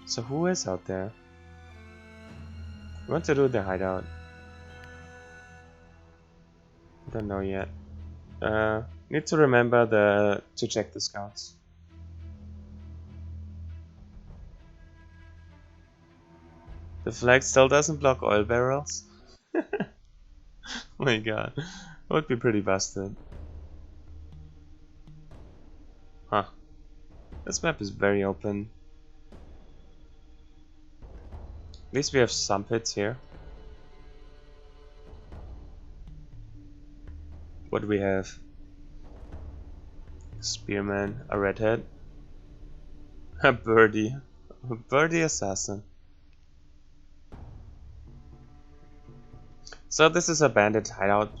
So who is out there? We want to do the hideout. Don't know yet. Need to remember to check the scouts. The flag still doesn't block oil barrels. Oh my god, that would be pretty busted. Huh. This map is very open. At least we have some pits here. What do we have? Spearman, a redhead, a birdie, a birdie assassin. So this is a bandit hideout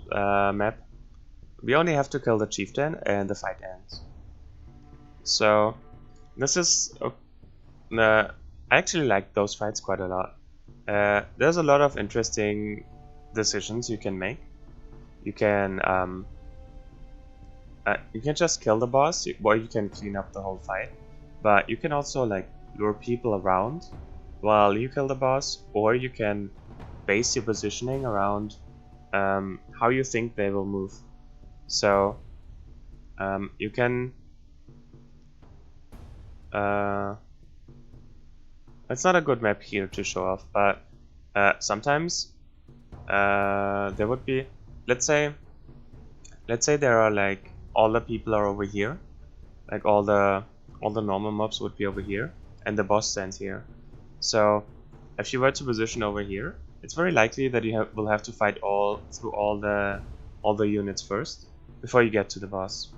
map. We only have to kill the chieftain and the fight ends. So this is I actually like those fights quite a lot. There's a lot of interesting decisions you can make. You can just kill the boss, or you can clean up the whole fight. But you can also like lure people around while you kill the boss, or you can base your positioning around how you think they will move. So you can it's not a good map here to show off, but sometimes there would be, let's say there are like all the people are over here, like all the normal mobs would be over here, and the boss stands here. So if you were to position over here, it's very likely that you will have to fight through all the units first before you get to the boss,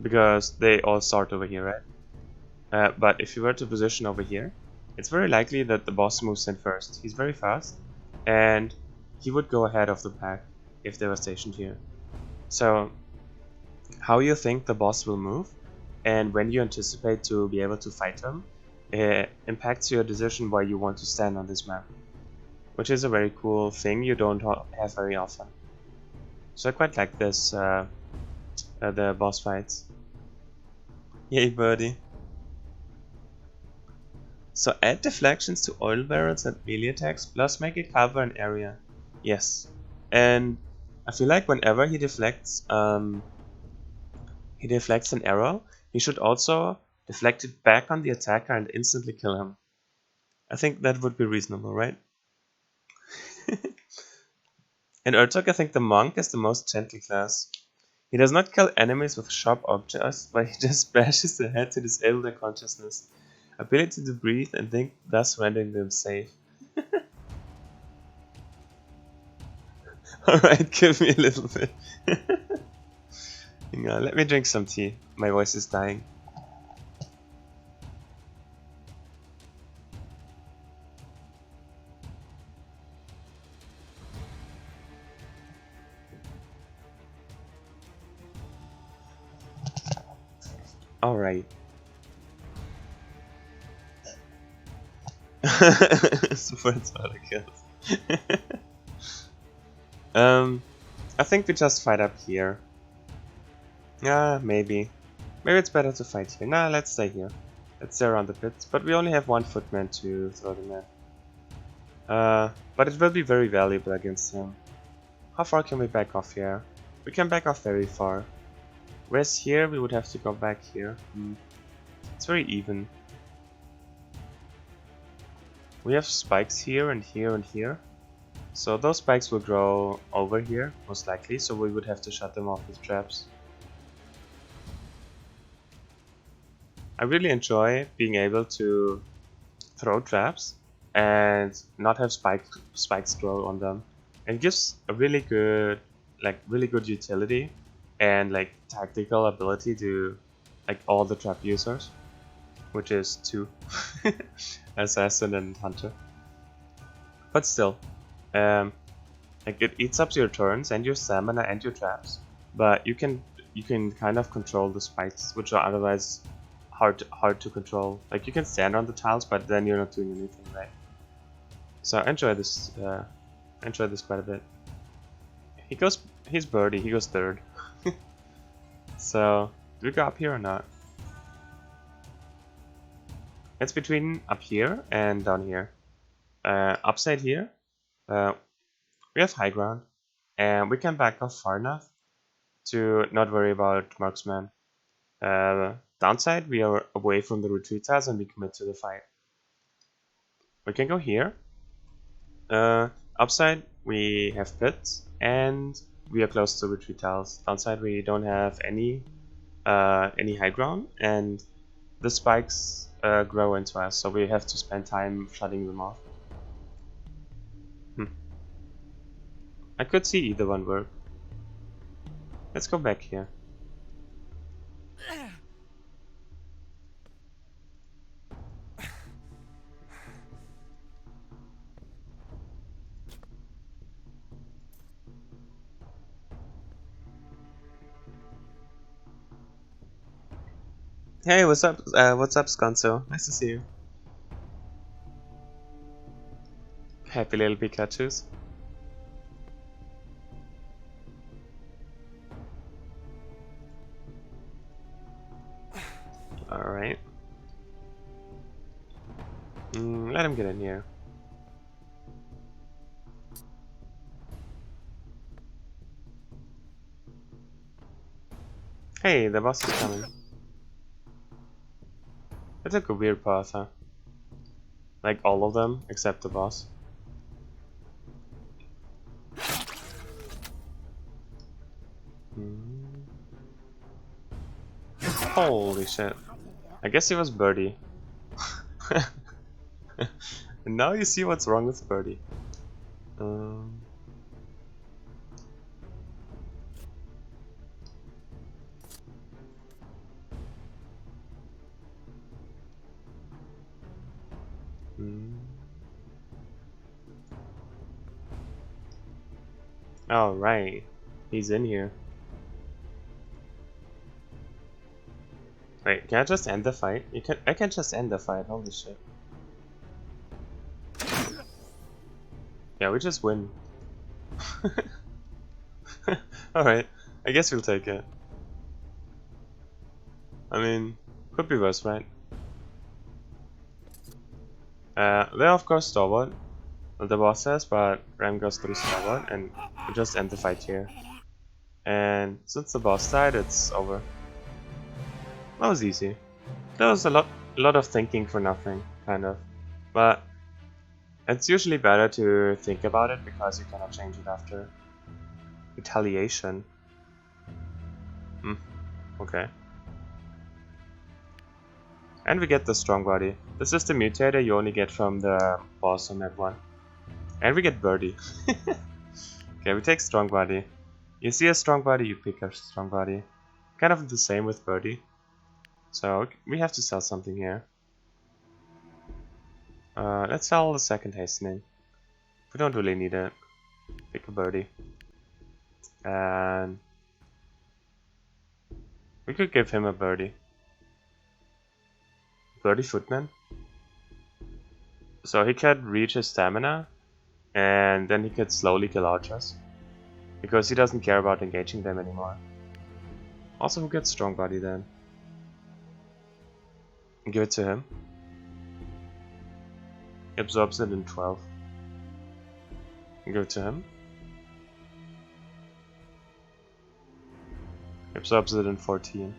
because they all start over here, right? But if you were to position over here, it's very likely that the boss moves in first. He's very fast, and he would go ahead of the pack if they were stationed here. So how you think the boss will move and when you anticipate to be able to fight him impacts your decision where you want to stand on this map, which is a very cool thing you don't have very often. So I quite like this, the boss fights. Yay, birdie. So add deflections to oil barrels and melee attacks, plus make it cover an area. Yes. And I feel like whenever he deflects an arrow, he should also deflect it back on the attacker and instantly kill him. I think that would be reasonable, right? In Urtuk, I think the monk is the most gentle class. He does not kill enemies with sharp objects, but he just bashes their head to disable their consciousness. Ability to breathe and think, thus rendering them safe. Alright, give me a little bit. Hang on, let me drink some tea. My voice is dying. Alright. Super auto kills. I think we just fight up here. Yeah, maybe. Maybe it's better to fight here. Nah, let's stay here. Let's stay around the pits. But we only have one footman to throw them in. But it will be very valuable against him. How far can we back off here? We can back off very far. Whereas here, we would have to go back here. It's very even. We have spikes here and here and here. So those spikes will grow over here, most likely, so we would have to shut them off with traps. I really enjoy being able to throw traps and not have spikes grow on them. It gives a really good utility and like tactical ability to like all the trap users, which is 2 assassin and hunter. But still, like it eats up your turns and your stamina and your traps, but you can kind of control the spikes, which are otherwise hard to control. Like you can stand on the tiles, but then you're not doing anything, right? So I enjoy this. Quite a bit. He's birdie. He goes third. So do we go up here or not? It's between up here and down here. Upside here, we have high ground, and we can back off far enough to not worry about marksman. Downside, we are away from the retreat tiles and we commit to the fight. We can go here. Upside, we have pits, and we are close to retreat tiles. Downside, we don't have any high ground, and the spikes grow into us, so we have to spend time shutting them off. I could see either one work. Let's go back here. Hey, what's up? What's up, Sconso? Nice to see you. Happy little Pikachus. Alright. Let him get in here. Hey, the boss is coming. It took a weird path, huh? Like all of them, except the boss. Holy shit. I guess he was Birdie. And now you see what's wrong with Birdie. Oh, right. He's in here. Wait, can I just end the fight? I can just end the fight, holy shit. Yeah, we just win. Alright, I guess we'll take it. I mean, could be worse, right? They're of course stalwart, the boss says, but Ram goes through stalwart and we just end the fight here. And since the boss died, it's over. That was easy. There was a lot of thinking for nothing, kind of. But it's usually better to think about it because you cannot change it after. Retaliation. Okay. And we get the strong body. This is the mutator you only get from the boss on that one. And we get Birdie. Okay, we take strong body. You see a strong body, you pick a strong body. Kind of the same with Birdie. So we have to sell something here. Let's sell the second hastening. We don't really need it. Pick a Birdie. And we could give him a Birdie. Birdie Footman. So he could reach his stamina, and then he could slowly kill archers. Because he doesn't care about engaging them anymore. Also, who gets strong body then? Give it to him. He absorbs it in 12. Give it to him. He absorbs it in 14.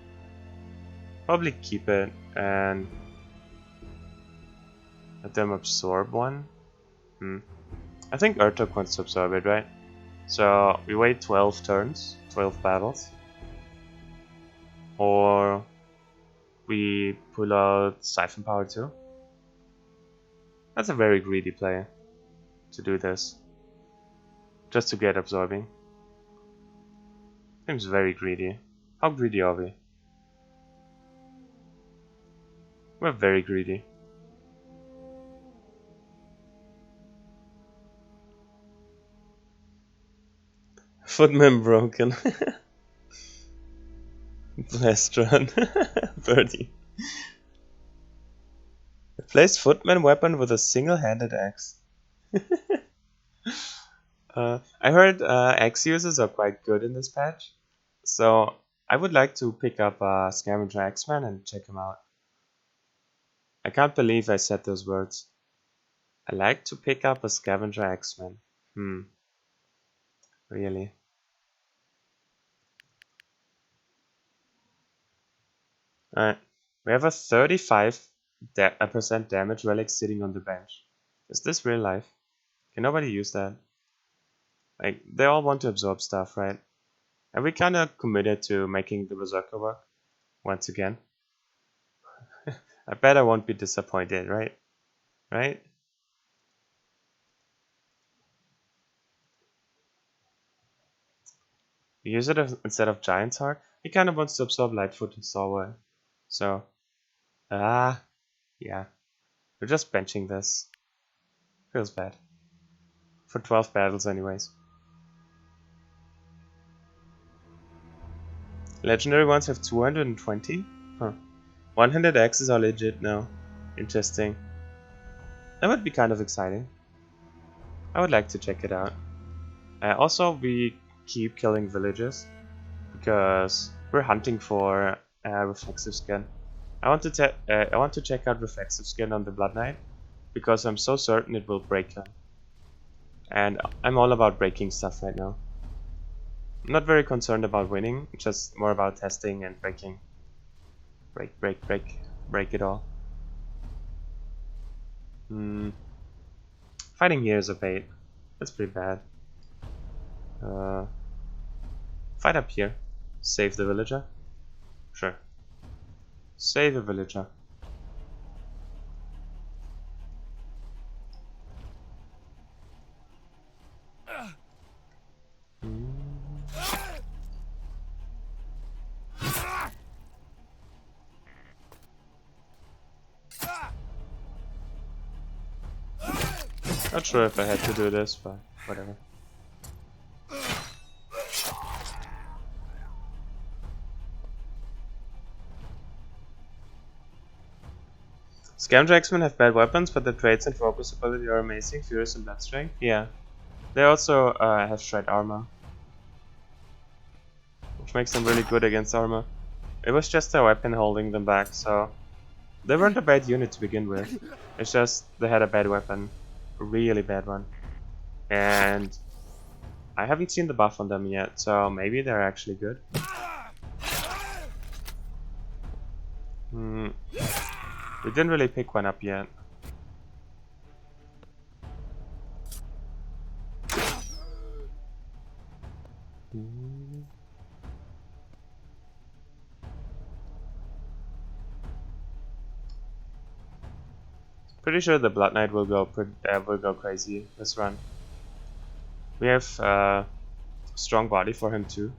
Probably keep it and let them absorb one. I think Urtuk wants to absorb it, right? So we wait 12 turns, 12 battles. Or we pull out Siphon Power too. That's a very greedy play to do this. Just to get absorbing. Seems very greedy. How greedy are we? We're very greedy. Footman broken. Blast run. Birdie. Replace Footman weapon with a single-handed axe. I heard axe users are quite good in this patch, so I would like to pick up Scavenger Axeman and check him out. I can't believe I said those words. I like to pick up a scavenger X-Men. Really? Alright. We have a 35% damage relic sitting on the bench. Is this real life? Can nobody use that? Like, they all want to absorb stuff, right? And we kinda committed to making the Berserker work. Once again. I bet I won't be disappointed, right? Right? We use it instead of Giant's Heart. He kinda wants to absorb Lightfoot and Stalwart. So, yeah. We're just benching this. Feels bad. For 12 battles anyways. Legendary ones have 220? Huh. 100X's are legit now. Interesting. That would be kind of exciting. I would like to check it out. Also, we keep killing villagers because we're hunting for reflexive skin. I want to check out reflexive skin on the Bloodknight because I'm so certain it will break him. And I'm all about breaking stuff right now. I'm not very concerned about winning, just more about testing and breaking. Break it all. Fighting here is a bait. That's pretty bad. Fight up here. Save the villager. Sure. Save a villager. Not sure if I had to do this, but whatever. Scavenger X-Men have bad weapons, but the traits and focus ability are amazing. Furious and Blood Strength. Yeah. They also have Shred Armor, which makes them really good against armor. It was just their weapon holding them back, so they weren't a bad unit to begin with. It's just they had a bad weapon. A really bad one. And I haven't seen the buff on them yet, so maybe they're actually good. We didn't really pick one up yet. Pretty sure the Blood Knight will go crazy this run. We have strong body for him too,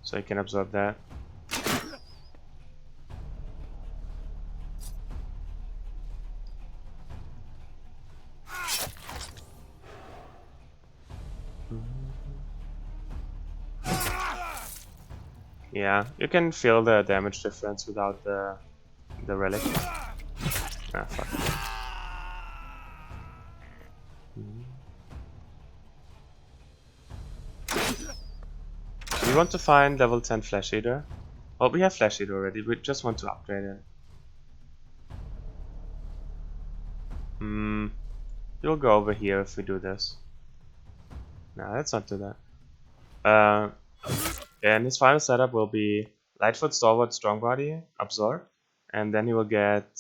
so he can absorb that. Yeah, you can feel the damage difference without the relic. Ah, fuck. We want to find level 10 Flesh Eater. Well, we have Flesh Eater already, we just want to upgrade it. You'll go over here if we do this. No, let's not do that. And his final setup will be Lightfoot, Stalwart, Strong Body, Absorb, and then he will get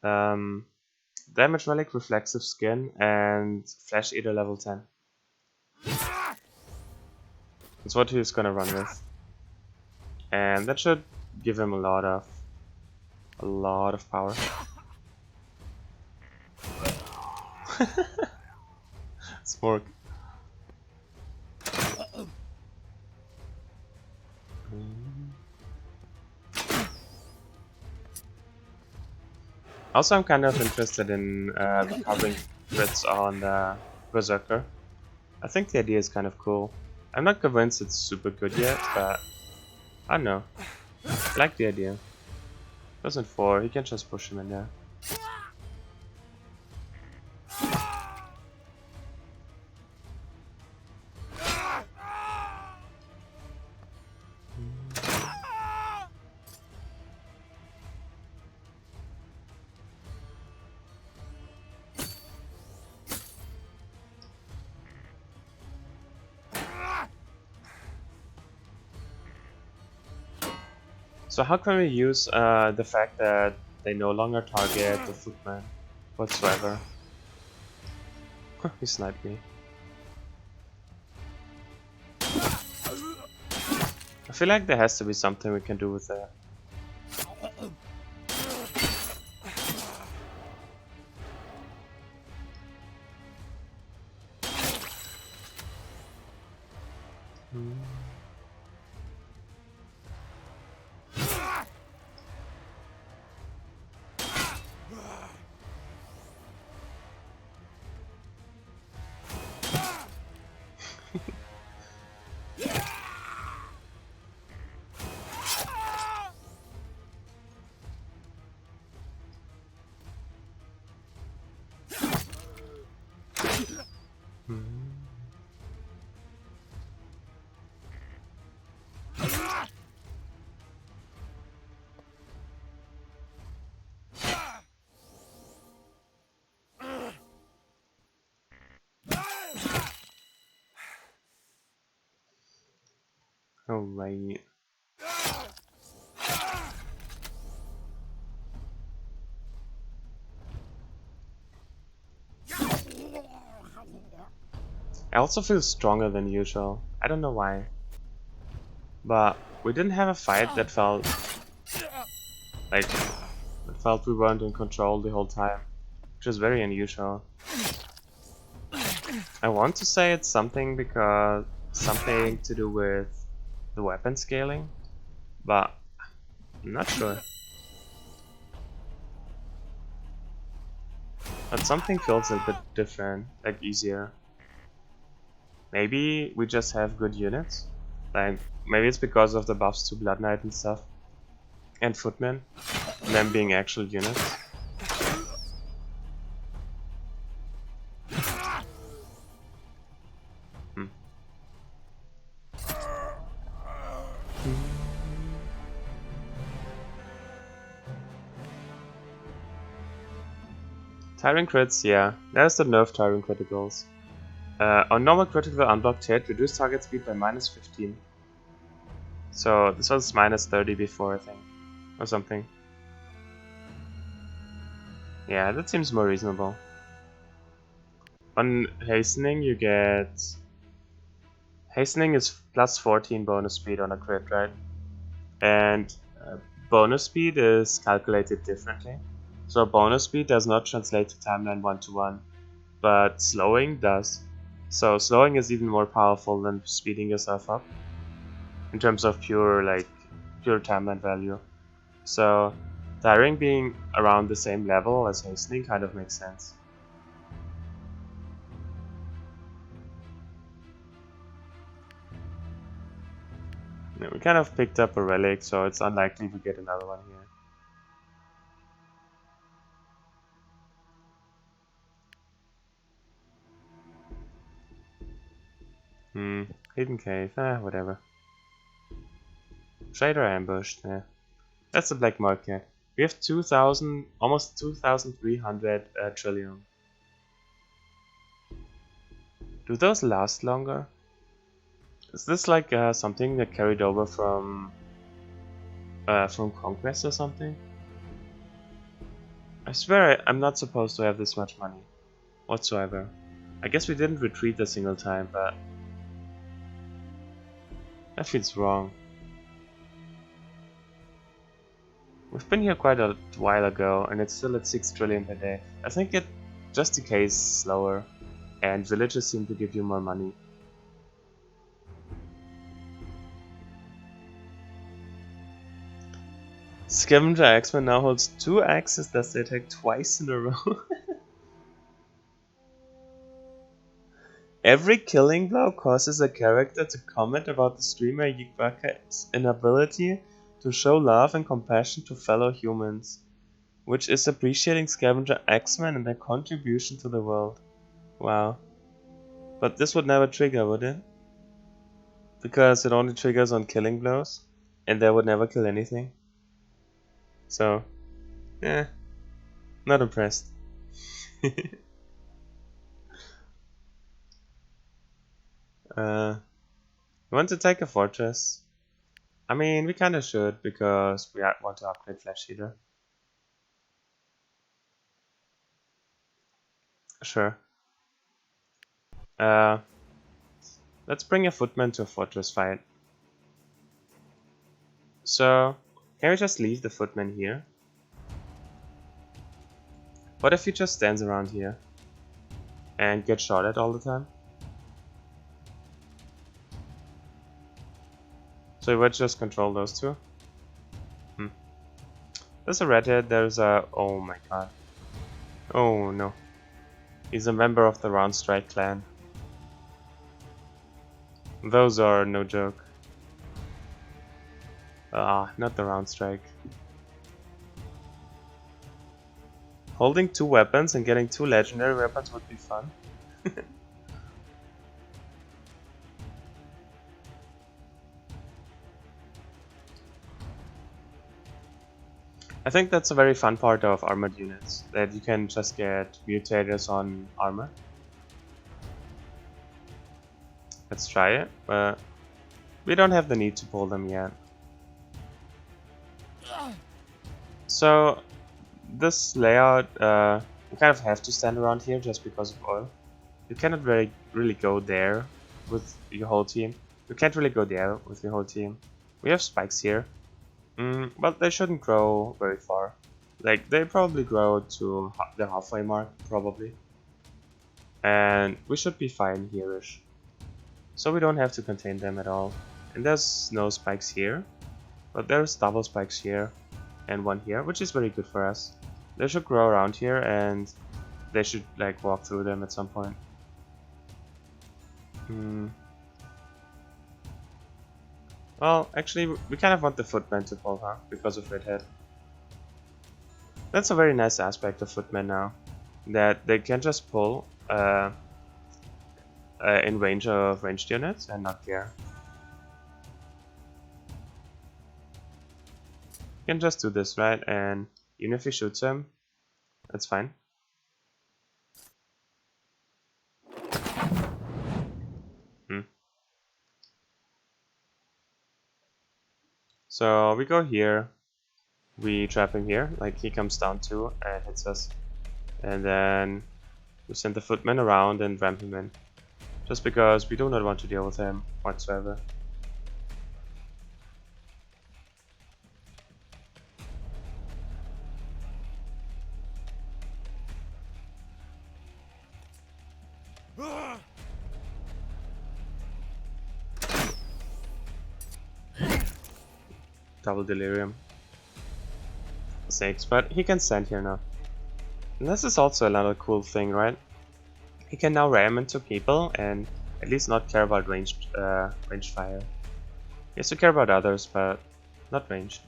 Damage Relic, Reflexive Skin, and Flesh Eater level 10. That's what he's gonna run with. And that should give him a lot of power. Smorg. Also, I'm kind of interested in recovering crits on the Berserker. I think the idea is kind of cool. I'm not convinced it's super good yet, but I don't know. I like the idea. Doesn't 4, he can just push him in there. So how can we use the fact that they no longer target the Footman whatsoever? He sniped me. I feel like there has to be something we can do with that. Alright. I also feel stronger than usual. I don't know why. But we didn't have a fight that felt like we weren't in control the whole time, which is very unusual. I want to say it's something to do with the weapon scaling, but I'm not sure. But something feels a bit different, like easier. Maybe we just have good units? Like, maybe it's because of the buffs to Bloodknight and stuff. And Footman. And them being actual units. Tiring crits, yeah. There's the nerf tiring criticals. On normal critical unblocked hit, reduce target speed by -15. So this was -30 before, I think. Or something. Yeah, that seems more reasonable. On hastening you get... Hastening is +14 bonus speed on a crit, right? And bonus speed is calculated differently. So bonus speed does not translate to timeline 1-to-1, but slowing does. So slowing is even more powerful than speeding yourself up in terms of pure timeline value. So tiring being around the same level as hastening kind of makes sense. Yeah, we kind of picked up a relic, so it's unlikely we get another one here. Hidden cave, whatever. Trader ambushed, yeah. That's the black market. We have 2,000, almost 2,300 trillium. Do those last longer? Is this like something that carried over from Conquest or something? I swear I'm not supposed to have this much money whatsoever. I guess we didn't retreat a single time, but that feels wrong. We've been here quite a while ago, and it's still at 6 trillion per day. I think it just decays slower, and villages seem to give you more money. Scavenger Axeman now holds 2 axes that they attack twice in a row. Every killing blow causes a character to comment about the streamer Yigwaka's inability to show love and compassion to fellow humans, which is appreciating Scavenger Axeman and their contribution to the world. Wow. But this would never trigger, would it? Because it only triggers on killing blows, and they would never kill anything. So, not impressed. You want to take a fortress? I mean, we kinda should, because we want to upgrade Flash Eater. Sure. Let's bring a Footman to a fortress fight. So, can we just leave the Footman here? What if he just stands around here and gets shot at all the time? So we would just control those two? There's a redhead, there's a... oh my god. Oh no. He's a member of the Round Strike clan. Those are no joke. Ah, not the Round Strike. Holding 2 weapons and getting 2 legendary weapons would be fun. I think that's a very fun part of armored units, that you can just get mutators on armor. Let's try it, but we don't have the need to pull them yet. So, this layout, you kind of have to stand around here just because of oil. You cannot really go there with your whole team. You can't really go there with your whole team. We have spikes here. But they shouldn't grow very far. Like, they probably grow to the halfway mark, probably. And we should be fine here-ish. So we don't have to contain them at all. And there's no spikes here. But there's double spikes here. And one here, which is very good for us. They should grow around here and they should, like, walk through them at some point. Well, actually, we kind of want the Footman to pull, huh? Because of Redhead. That's a very nice aspect of Footman now. That they can just pull in range of ranged units and not care. You can just do this, right? And even if he shoots him, that's fine. So we go here, we trap him here, like he comes down to and hits us. And then we send the Footman around and ram him in. Just because we do not want to deal with him whatsoever. Double delirium. Sakes, but he can stand here now. And this is also another cool thing, right? He can now ram into people and at least not care about ranged fire. He has to care about others, but not ranged.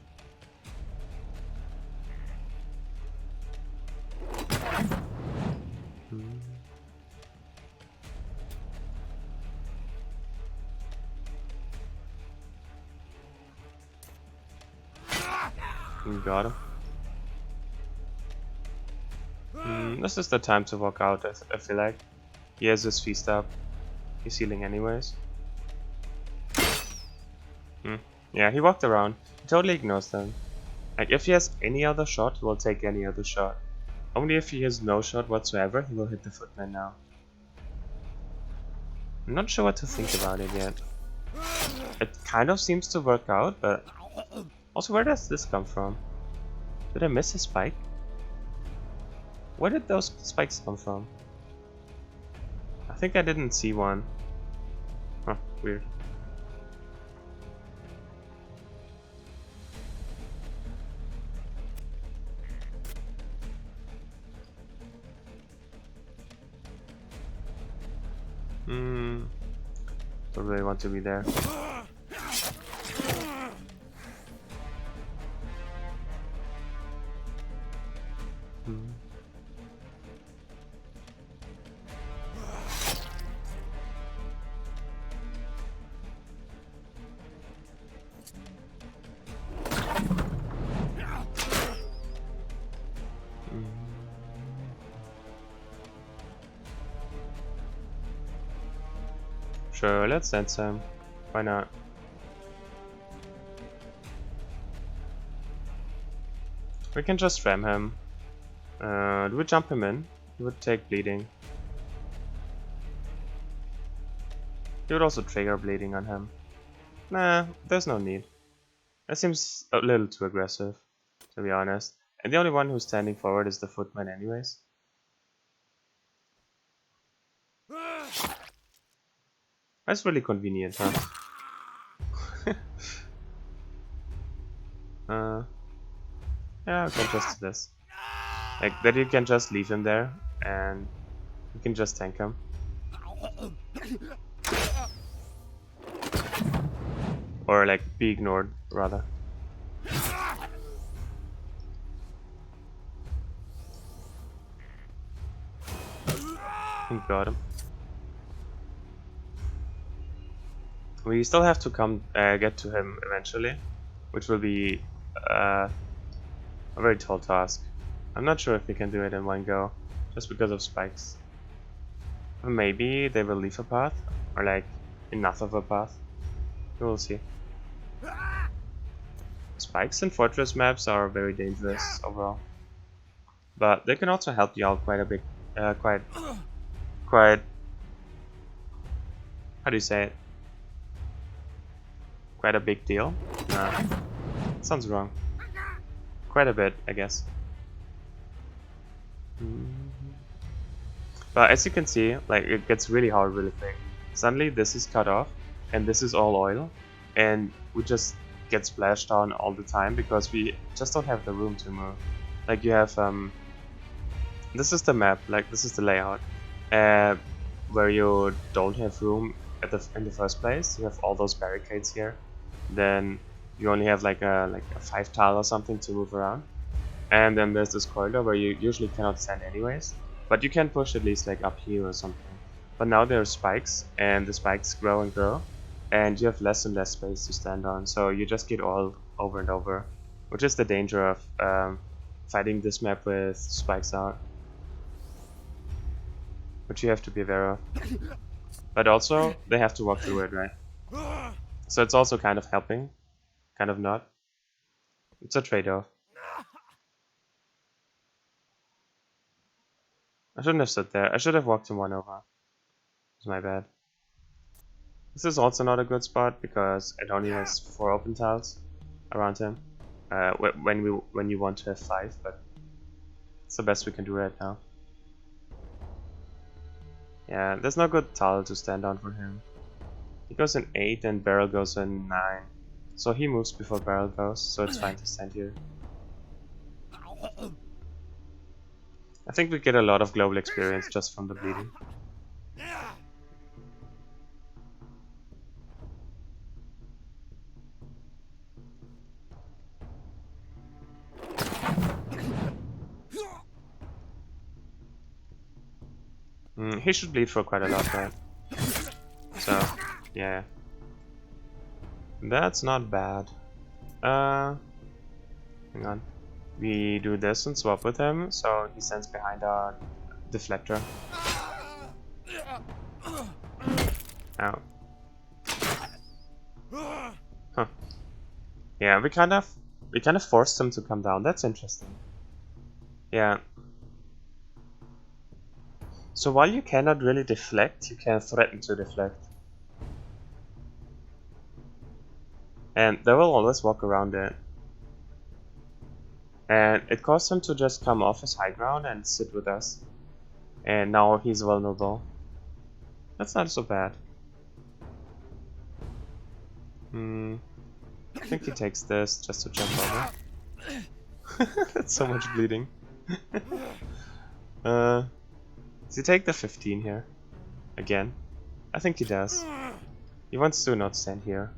Got him. This is the time to walk out, I feel like. He has his feast up. He's healing anyways. Yeah, he walked around. He totally ignores them. Like, if he has any other shot, he will take any other shot. Only if he has no shot whatsoever, he will hit the Footman now. I'm not sure what to think about it yet. It kind of seems to work out, but... Also, where does this come from? Did I miss a spike? Where did those spikes come from? I think I didn't see one. Huh, weird. Don't really want to be there. Sure, let's send some. Why not? We can just ram him. Do we jump him in? He would take bleeding. He would also trigger bleeding on him. Nah, there's no need. That seems a little too aggressive, to be honest. And the only one who's standing forward is the Footman anyways. That's really convenient, huh? Yeah, I can just do this. Like, that you can just leave him there, and you can just tank him. Or, like, be ignored, rather. Got him. We still have to get to him eventually, which will be a very tall task. I'm not sure if we can do it in one go, just because of spikes. Maybe they will leave a path, or like enough of a path. We will see. Spikes in fortress maps are very dangerous overall, but they can also help you out quite a bit. Quite. How do you say it? Quite a big deal. Sounds wrong. Quite a bit, I guess. But as you can see, like, it gets really hard really quick. Suddenly this is cut off, and this is all oil, and we just get splashed on all the time because we just don't have the room to move. Like, you have this is the map, like this is the layout, where you don't have room in the first place. You have all those barricades here. Then you only have like a 5 tile or something to move around, and then there's this corridor where you usually cannot stand anyways, but you can push at least like up here or something. But now there are spikes, and the spikes grow and grow, and you have less and less space to stand on, so you just get all over and over, which is the danger of fighting this map with spikes out, which you have to be aware of. But also they have to walk through it, right? So it's also kind of helping, kind of not. It's a trade-off. I shouldn't have stood there. I should have walked him one over. It's my bad. This is also not a good spot because it only has 4 open tiles around him. When you want to have 5, but it's the best we can do right now. Yeah, there's no good tile to stand on for him. He goes in 8 and Barrel goes in 9. So he moves before Barrel goes, so it's fine to stand here. I think we get a lot of global experience just from the bleeding. He should bleed for quite a lot, right? So, yeah. That's not bad. Hang on. We do this and swap with him, so he stands behind our deflector. Ow. Huh. Yeah, we kind of forced him to come down. That's interesting. Yeah. So while you cannot really deflect, you can threaten to deflect. And they will always walk around it. And it caused him to just come off his high ground and sit with us. And now he's vulnerable. That's not so bad. I think he takes this just to jump over. That's so much bleeding. Does he take the 15 here? Again? I think he does. He wants to not stand here.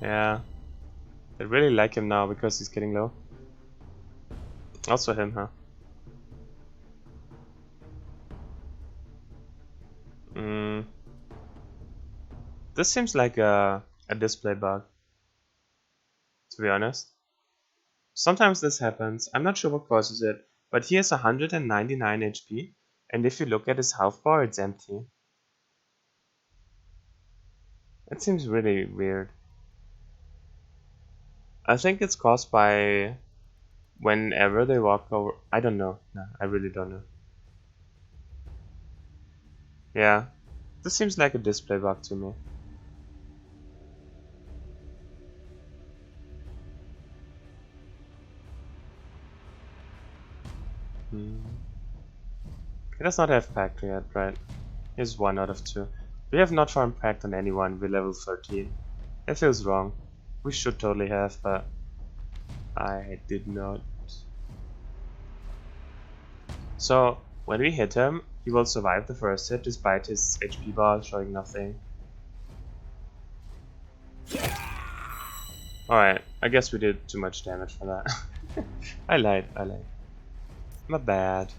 Yeah. I really like him now because he's getting low. Also him, huh? This seems like a display bug. to be honest. Sometimes this happens, I'm not sure what causes it, but he has 199 HP, and if you look at his health bar, it's empty. It seems really weird. I think it's caused by whenever they walk over. I don't know. No, I really don't know. Yeah, this seems like a display bug to me. He does not have Pact yet, right? He's 1 out of 2. We have not found Pact on anyone with level 13. It feels wrong. We should totally have, but I did not. So, when we hit him, he will survive the first hit despite his HP bar showing nothing. Alright, I guess we did too much damage for that. I lied. My bad.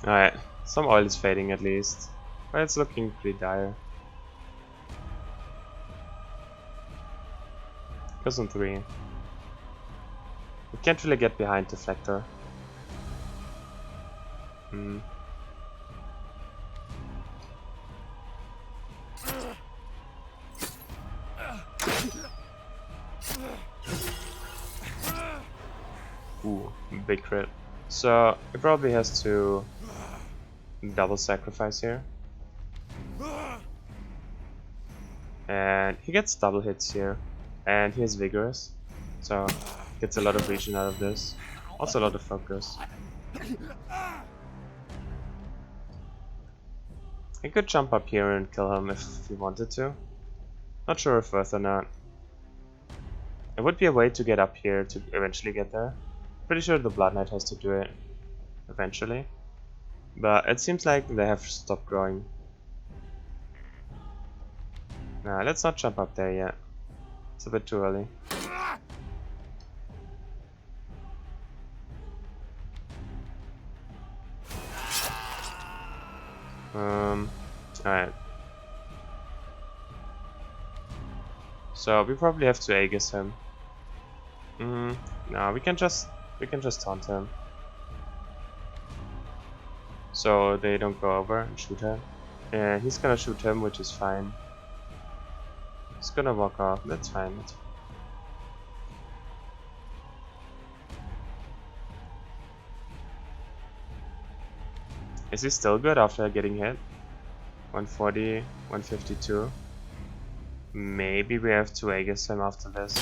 Alright, some oil is fading at least, but it's looking pretty dire. Goes on 3. We can't really get behind Deflector. Ooh, big crit. So, he probably has to double sacrifice here. And he gets double hits here. And he is vigorous. So, gets a lot of region out of this. Also a lot of focus. He could jump up here and kill him if he wanted to. Not sure if worth or not. It would be a way to get up here to eventually get there. Pretty sure the Bloodknight has to do it eventually. But it seems like they have stopped growing. Nah, let's not jump up there yet. It's a bit too early. Alright. So we probably have to Aegis him. No, we can just taunt him. So they don't go over and shoot him. And he's gonna shoot him, which is fine. He's gonna walk off, that's fine. Is he still good after getting hit? 140, 152. Maybe we have to Aegis him after this.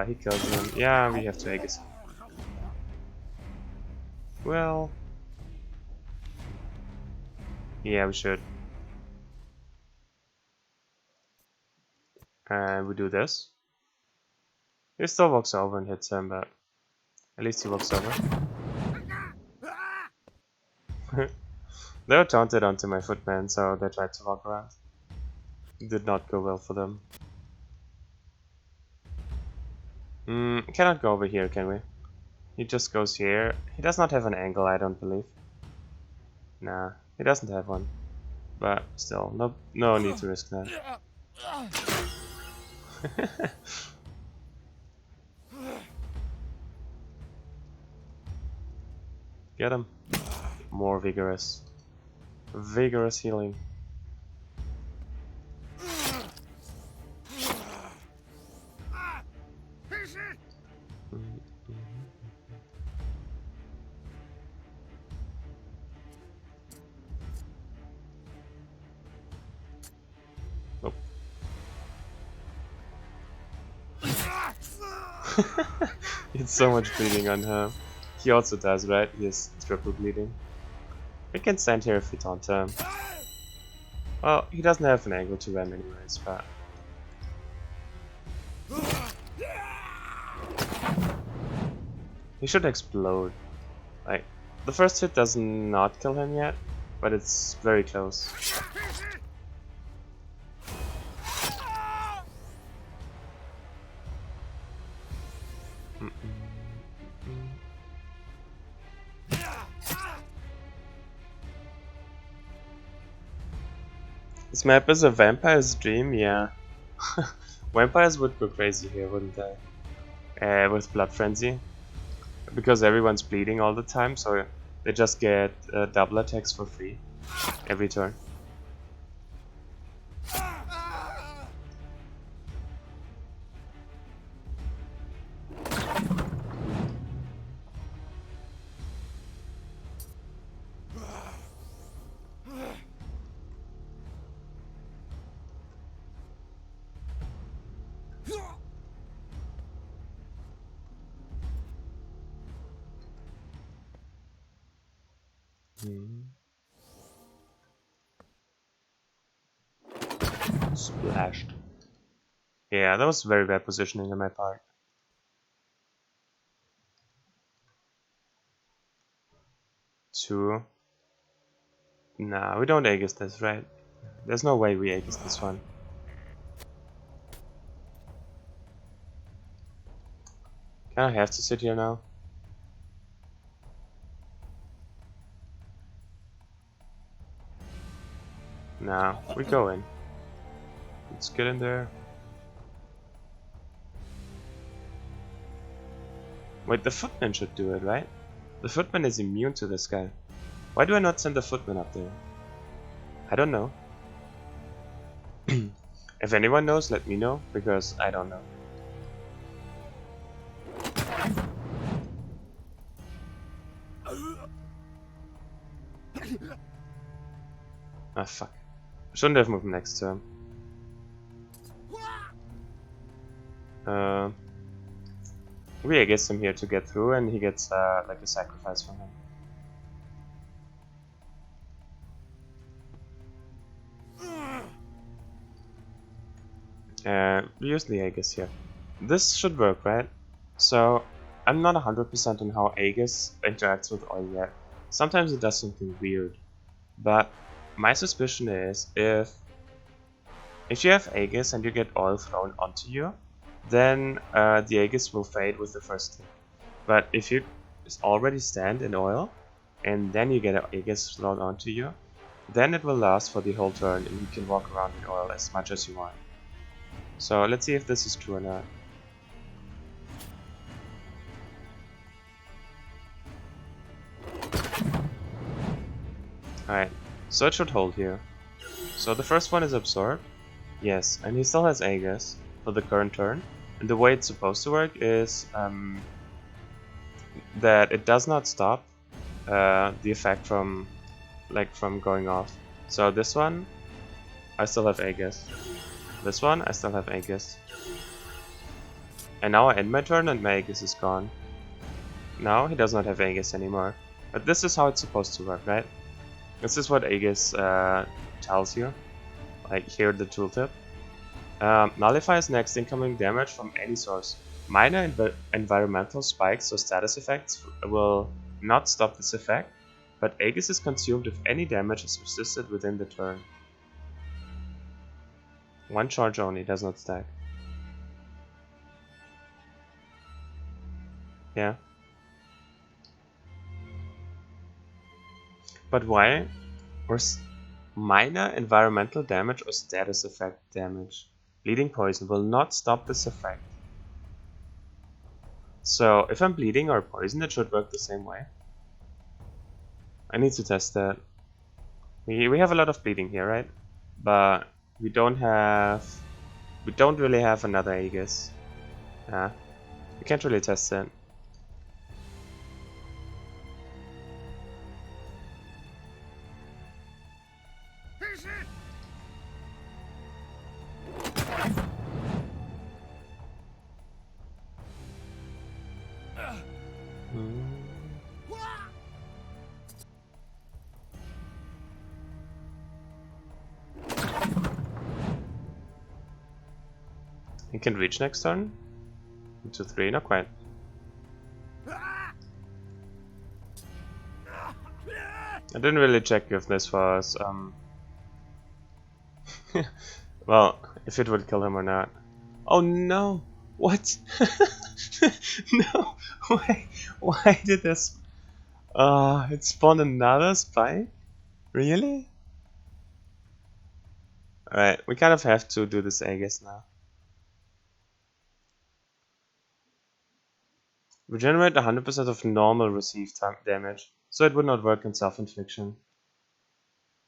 He kills him. Yeah, we have to Aegis him. Well... yeah, we should. And we do this. He still walks over and hits him, but at least he walks over. They were taunted onto my Footman, so they tried to walk around. It did not go well for them. Cannot go over here, can we? He just goes here. He does not have an angle, I don't believe. Nah, he doesn't have one. But still, no need to risk that. Get him. More vigorous. Vigorous healing. Nope. It's so much bleeding on her. He also does, right? He has triple bleeding. We can stand here if we taunt him. Well, he doesn't have an angle to ram anyways, but... he should explode. Like, the first hit does not kill him yet, but it's very close. This map is a vampire's dream, yeah. Vampires would go crazy here, wouldn't they? With Blood Frenzy. Because everyone's bleeding all the time, so they just get double attacks for free every turn. Splashed. Yeah, that was very bad positioning on my part. Two. Nah, we don't Aegis this, right? There's no way we Aegis this one. Can I have to sit here now? Nah, we go in. Let's get in there. Wait, the Footman should do it, right? The Footman is immune to this guy. Why do I not send the Footman up there? I don't know. If anyone knows, let me know, because I don't know. Ah, fuck. Shouldn't have moved next turn. We Aegis him here to get through, and he gets like a sacrifice from him. We use the Aegis here. This should work, right? So, I'm not 100% on how Aegis interacts with oil yet. Sometimes it does something weird. But my suspicion is if you have Aegis and you get oil thrown onto you, then the Aegis will fade with the first hit. But if you already stand in oil and then you get an Aegis thrown onto you, then it will last for the whole turn and you can walk around in oil as much as you want. So let's see if this is true or not. Alright, so it should hold here. So the first one is absorbed. Yes, and he still has Aegis for the current turn. And the way it's supposed to work is that it does not stop the effect from going off. So this one, I still have Aegis. This one, I still have Aegis. And now I end my turn and my Aegis is gone. Now he does not have Aegis anymore. But this is how it's supposed to work, right? This is what Aegis tells you. Like here, the tooltip. Nullifies next incoming damage from any source. Minor environmental spikes or status effects will not stop this effect, but Aegis is consumed if any damage is resisted within the turn. One charge only, does not stack. Yeah. But why? Or minor environmental damage or status effect damage. Bleeding poison will not stop this effect. So if I'm bleeding or poisoned, it should work the same way. I need to test that. We have a lot of bleeding here, right? But we don't really have another Aegis. We can't really test it. He can reach next turn? 2, 3, not quite. I didn't really check if this was well, if it would kill him or not. Oh no! What? No! Why did this? It spawned another spike? Really? Alright, we kind of have to do this Aegis now. Regenerate 100% of normal received damage, so it would not work in self-infliction.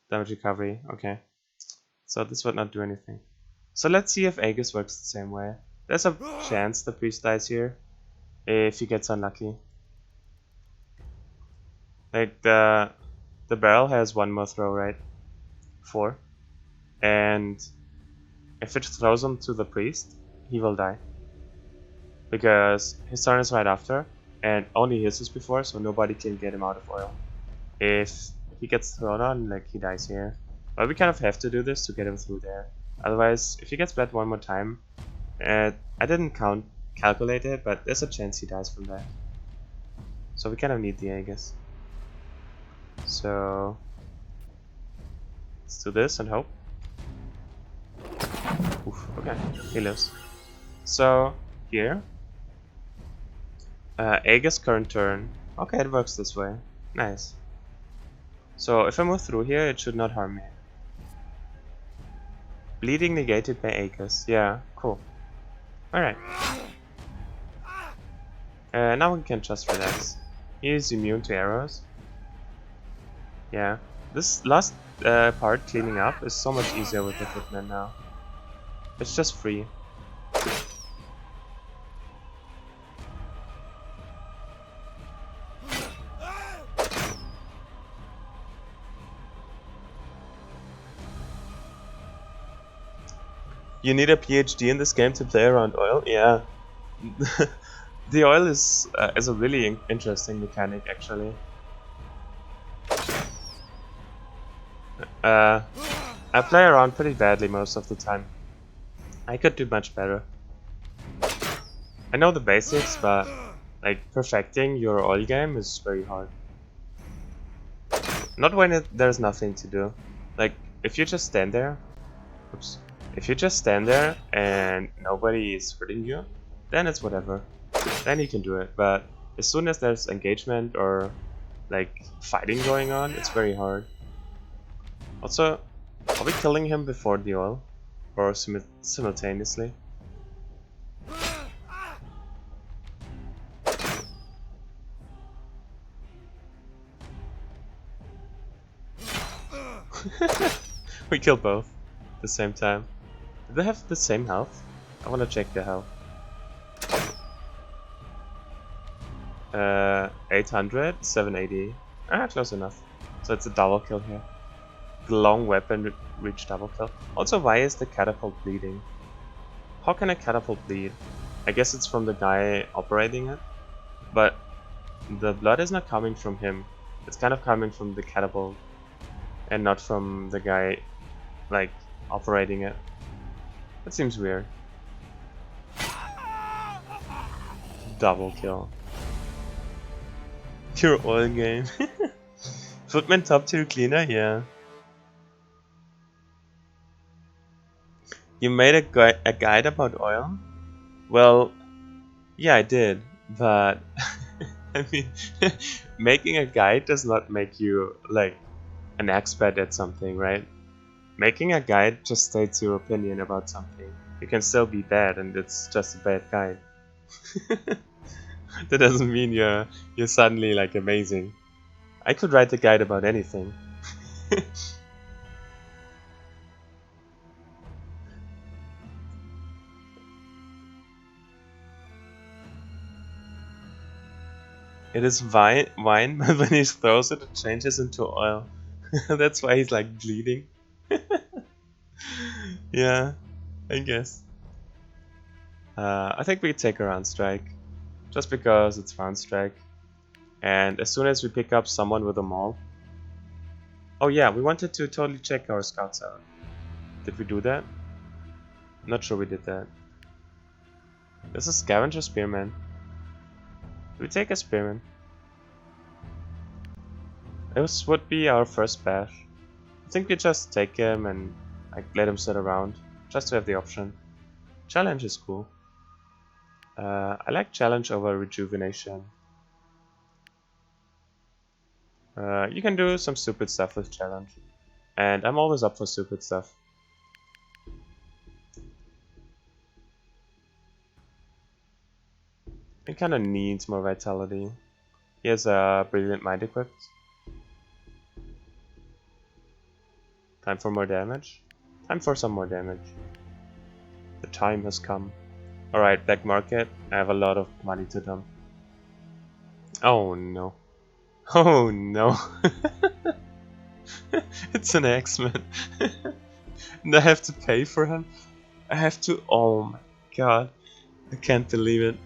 Damage recovery, okay. So this would not do anything. So let's see if Aegis works the same way. There's a chance the priest dies here, if he gets unlucky. Like the barrel has one more throw, right? 4. And if it throws him to the priest, he will die. Because his turn is right after, and only his is before, so nobody can get him out of oil. If he gets thrown on, like he dies here. But we kind of have to do this to get him through there. Otherwise, if he gets bled one more time, I didn't calculate it, but there's a chance he dies from that. So we kind of need the Aegis. So let's do this and hope. Oof, okay, he lives. So here, Aegis current turn. Okay, it works this way. Nice. So if I move through here, it should not harm me. Bleeding negated by Aegis. Yeah, cool. Alright. Now we can just relax. He is immune to arrows. Yeah. This last part, cleaning up, is so much easier with the Footman now. It's just free. You need a PhD in this game to play around oil? Yeah. The oil is a really interesting mechanic, actually. I play around pretty badly most of the time. I could do much better. I know the basics, but like perfecting your oil game is very hard. Not when there's nothing to do. Like if you just stand there, oops. If you just stand there and nobody is hurting you, then it's whatever. Then you can do it. But as soon as there's engagement or like fighting going on, it's very hard. Also, are we killing him before the oil? Or simultaneously? We kill both at the same time. Do they have the same health? I wanna check their health. 800, 780. Ah, close enough. So it's a double kill here. The long weapon reach double kill. Also, why is the catapult bleeding? How can a catapult bleed? I guess it's from the guy operating it, but the blood is not coming from him. It's kind of coming from the catapult and not from the guy like operating it. That seems weird. Double kill. Your oil game. Footman top tier cleaner, yeah. You made a guide about oil? Well, yeah, I did, but I mean, making a guide does not make you like an expert at something, right? Making a guide just states your opinion about something. You can still be bad, and it's just a bad guide. That doesn't mean you're suddenly like amazing. I could write a guide about anything. It is wine, but when he throws it, it changes into oil. That's why he's like bleeding. Yeah, I guess. I think we take a round strike, just because it's round strike. And as soon as we pick up someone with a maul. Oh yeah, we wanted to totally check our scouts out. Did we do that? Not sure we did that. This is Scavenger Spearman. Do we take a Spearman? This would be our first bash. I think we just take him and like let him sit around, just to have the option. Challenge is cool. I like challenge over rejuvenation. You can do some stupid stuff with challenge, and I'm always up for stupid stuff. He kinda needs more vitality. He has a Brilliant Mind equipped. Time for more damage? Time for some more damage. The time has come. Alright, black market. I have a lot of money to dump. Oh no. Oh no. It's an X-Men. And I have to pay for him? I have to... Oh my god. I can't believe it.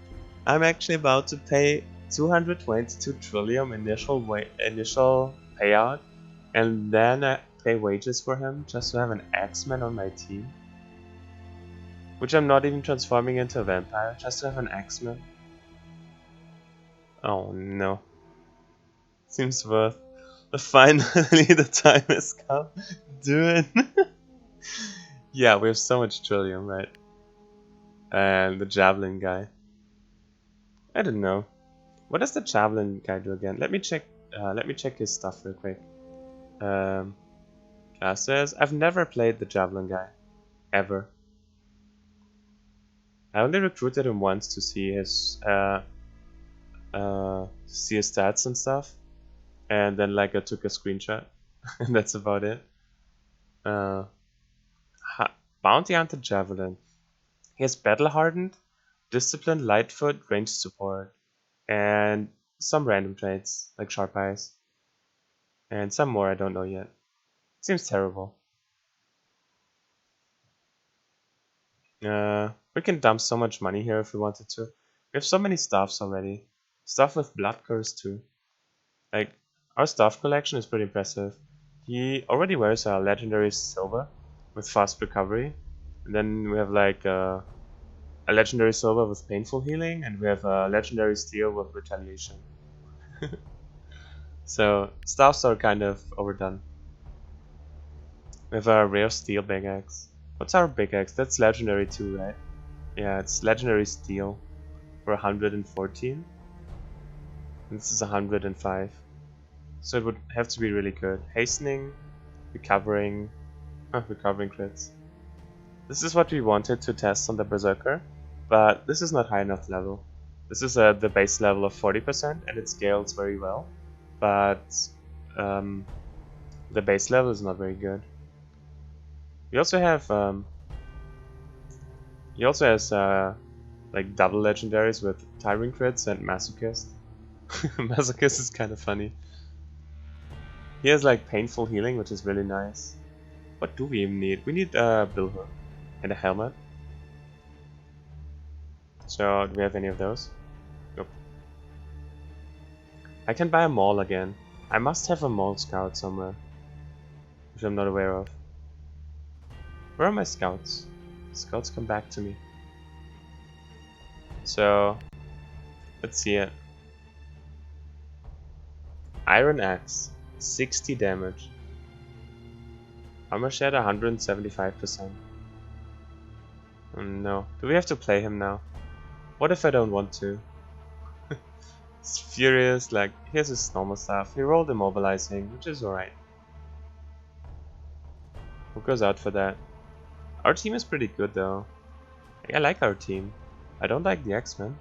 I'm actually about to pay 222 trillion initial payout, and then I pay wages for him just to have an X-Men on my team. Which I'm not even transforming into a vampire, just to have an X-Men. Oh no. Seems worth. But finally the time has come. Do it. Yeah, we have so much trillium, right? And the javelin guy. I don't know. What does the javelin guy do again? Let me check his stuff real quick. Classes. I've never played the javelin guy. Ever. I only recruited him once to see his stats and stuff. And then like I took a screenshot. And that's about it. Bounty Hunter Javelin. He has Battle Hardened, Disciplined, Lightfoot, Ranged Support, and some random traits like Sharp Eyes, and some more I don't know yet. Seems terrible. We can dump so much money here if we wanted to. We have so many stuffs already. Stuff with Blood Curse too. Like, our stuff collection is pretty impressive. He already wears a legendary silver with fast recovery. And then we have like a legendary silver with painful healing, and we have a legendary steel with retaliation. So stuffs are kind of overdone. We have a rare steel big axe. What's our big axe? That's legendary too, right? Yeah, it's legendary steel for 114. And this is 105. So it would have to be really good. Hastening, recovering crits. This is what we wanted to test on the Berserker, but this is not high enough level. This is the base level of 40% and it scales very well, but the base level is not very good. He also have he also has like double legendaries with Tiring crits and masochist. Masochist is kind of funny. He has like painful healing, which is really nice. What do we even need? We need a billhook and a helmet. So do we have any of those? Nope. I can buy a mall again. I must have a mall scout somewhere, which I'm not aware of. Where are my scouts? Scouts, come back to me. So let's see it. Iron Axe, 60 damage. Armor shed 175%. Oh no. Do we have to play him now? What if I don't want to? He's furious, like, here's his normal stuff. He rolled immobilizing, which is alright. Who goes out for that? Our team is pretty good though. I like our team. I don't like the X-Men.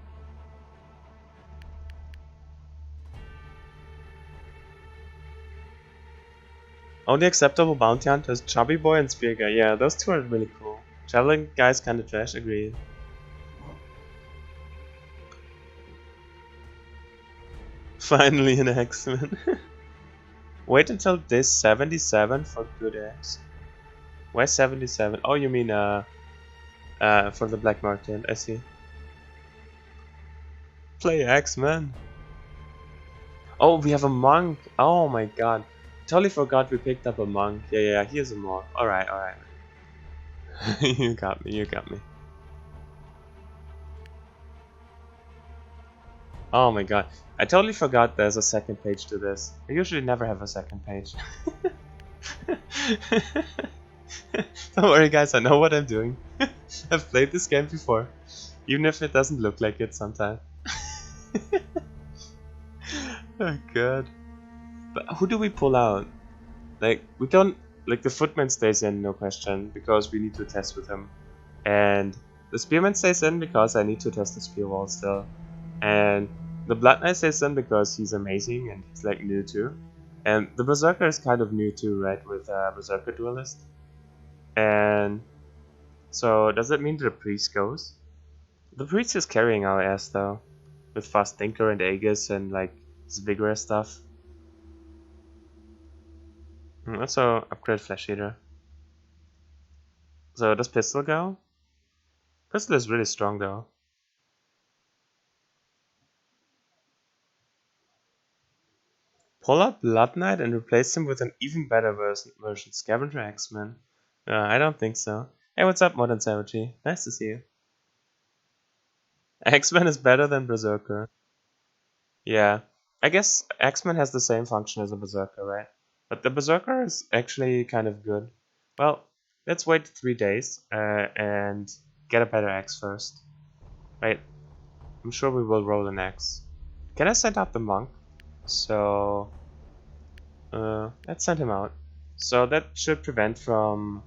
Only acceptable bounty hunters, Chubby Boy and Spear Guy. Yeah, those two are really cool. Javelin Guy's kinda trash, agreed. Finally an X-Men. Wait until day 77 for good X. Why 77? Oh, you mean for the black market, I see. Play X-Men. Oh, we have a monk. Oh my god. Totally forgot we picked up a monk. Yeah, he is a monk. Alright. You got me. Oh my god. I totally forgot there's a second page to this. I usually never have a second page. Don't worry guys, I know what I'm doing. I've played this game before. Even if it doesn't look like it sometimes. Oh god. But who do we pull out? Like, we don't... Like, the Footman stays in, no question, because we need to test with him. And the Spearman stays in because I need to test the Spear Wall still. And the Bloodknight says them because he's amazing and he's like new too. And the Berserker is kind of new too, right? With Berserker Duelist. And so does that mean the priest goes? The priest is carrying our ass though, with Fast Thinker and Aegis and like his vigorous stuff. Also upgrade Flesh Eater. So does Pistol go? Pistol is really strong though. Pull out Blood Knight and replace him with an even better version Scavenger X-Men. I don't think so. Hey, what's up, Modern Savagery? Nice to see you. X-Men is better than Berserker. Yeah, I guess X-Men has the same function as a Berserker, right? But the Berserker is actually kind of good. Well, let's wait 3 days and get a better X first. Right, I'm sure we will roll an X. Can I send out the monk? So, let's send him out. So that should prevent from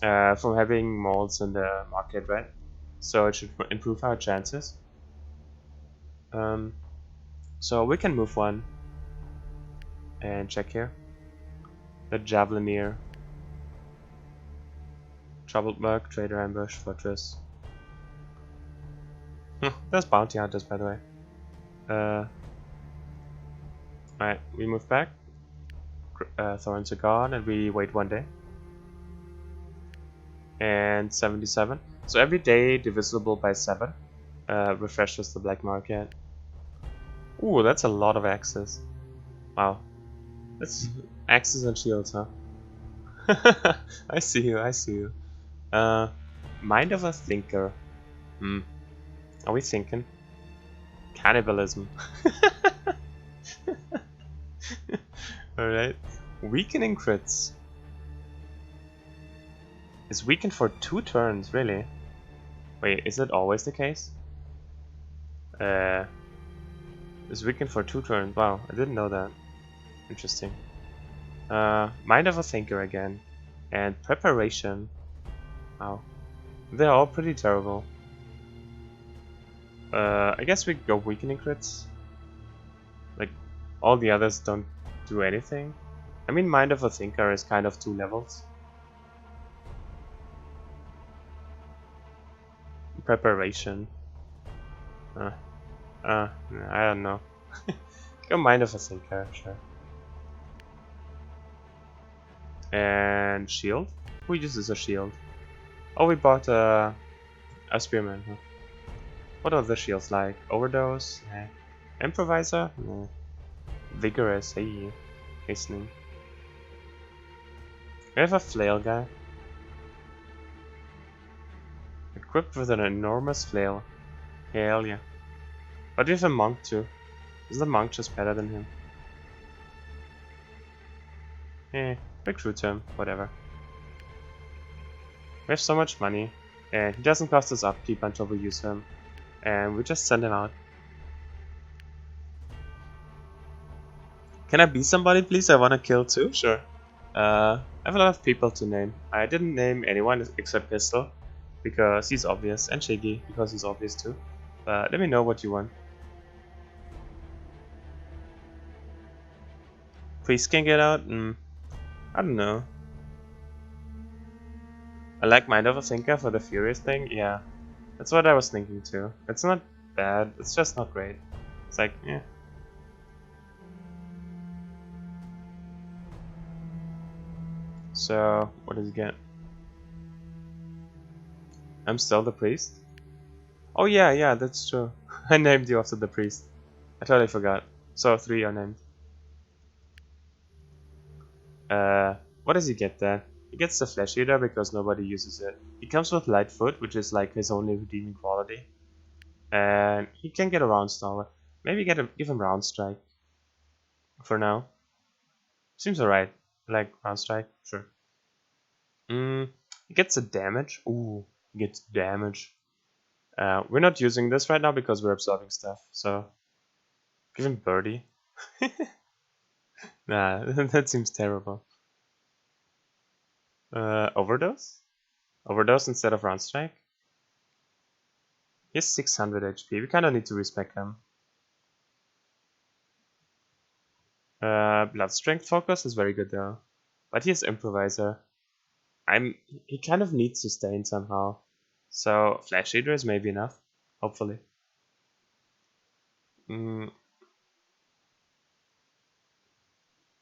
having molds in the market, right? So it should improve our chances. So we can move one and check here. The Javelineer. Troubled Merc, Trader Ambush, Fortress. There's Bounty Hunters, by the way. Alright, we move back. Thorns are gone, and we wait 1 day. And 77. So every day divisible by 7 refreshes the black market. Ooh, that's a lot of axes. Wow. That's axes and shields, huh? I see you, I see you. Mind of a Thinker. Are we thinking? Cannibalism. Alright. Weakening crits. It's weakened for 2 turns, really? Wait, is it always the case? It's weakened for 2 turns. Wow, I didn't know that. Interesting. Mind of a Thinker again. And Preparation. Wow. They're all pretty terrible. I guess we go Weakening crits. Like, all the others don't do anything. I mean, Mind of a Thinker is kind of 2 levels. Preparation. I don't know. Go Mind of a Thinker, sure. And Shield? Who uses a shield? Oh, we bought a Spearman. Huh? What are the shields like? Overdose? Nah. Improviser? No. Vigorous, hey. Hastening. We have a flail guy. Equipped with an enormous flail. Hell yeah. But we have a monk too. Is the monk just better than him? Recruit him, whatever. We have so much money, and he doesn't cost us upkeep until we use him. And we just send him out. Can I be somebody, please? I wanna kill too? Sure. I have a lot of people to name. I didn't name anyone except Pistol, because he's obvious, and Shiggy, because he's obvious too. But let me know what you want. Priest can get out? I don't know. I like Mind of a Thinker for the Furious thing, yeah. That's what I was thinking too. It's not bad, it's just not great. It's like, yeah. So, what does he get? I'm still the priest? Oh yeah, that's true. I named you after the priest. I totally forgot. So 3 are named. What does he get then? He gets the Flesh Eater because nobody uses it. He comes with Lightfoot, which is like his only redeeming quality. And he can get a Round Stalker. Maybe give him Round Strike. For now. Seems alright. Like Round Strike, sure. He gets a damage. Ooh, he gets damage. We're not using this right now because we're absorbing stuff, so give him Birdie. Nah, that seems terrible. Overdose? Overdose instead of Round Strike? He has 600 HP. We kind of need to respec him. Blood Strength Focus is very good though. But he has Improviser. He kind of needs Sustain somehow. So Flash Eater is maybe enough. Hopefully.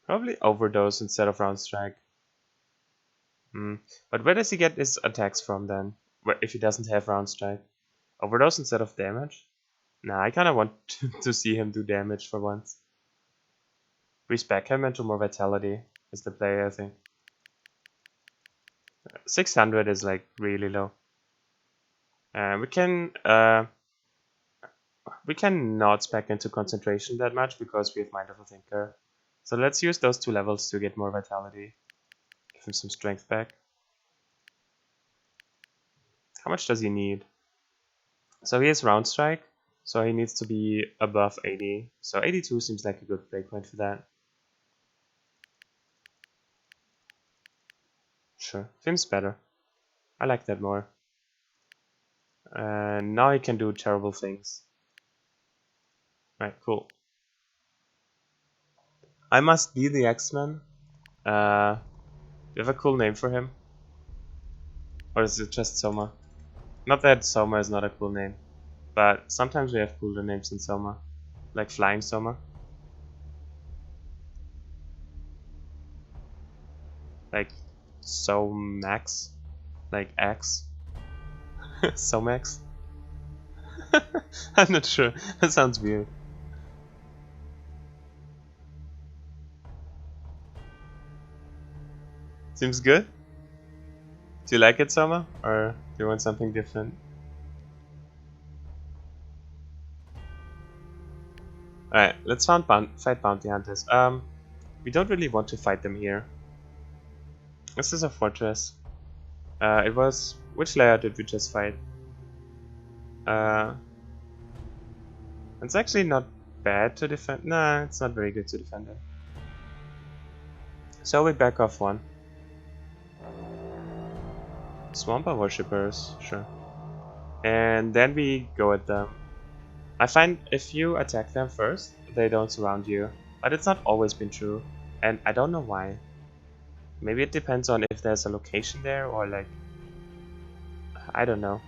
Probably Overdose instead of Round Strike. But where does he get his attacks from then? If he doesn't have Round Strike? Overdose instead of damage? Nah, I kinda want to see him do damage for once. Respec him into more Vitality is the play, I think. 600 is like really low. We can not spec into Concentration that much because we have Mind of a Thinker. So let's use those 2 levels to get more Vitality. Give him some strength back. How much does he need? So he has Round Strike, so he needs to be above 80. So 82 seems like a good breakpoint for that. Sure, seems better. I like that more. Now he can do terrible things. Right, cool. I must be the X-Men. Do you have a cool name for him? Or is it just Soma? Not that Soma is not a cool name, but sometimes we have cooler names than Soma. Like Flying Soma. Like Somax. Like X. Somax? I'm not sure. That sounds weird. Seems good? Do you like it, Soma? Or do you want something different? Alright, let's fight bounty hunters. We don't really want to fight them here. This is a fortress. It was... Which layer did we just fight? It's actually not bad to defend. Nah, it's not very good to defend it. So we back off one. Swamper worshippers, sure. And then we go at them. I find if you attack them first, they don't surround you. But it's not always been true. And I don't know why. Maybe it depends on if there's a location there or like... I don't know.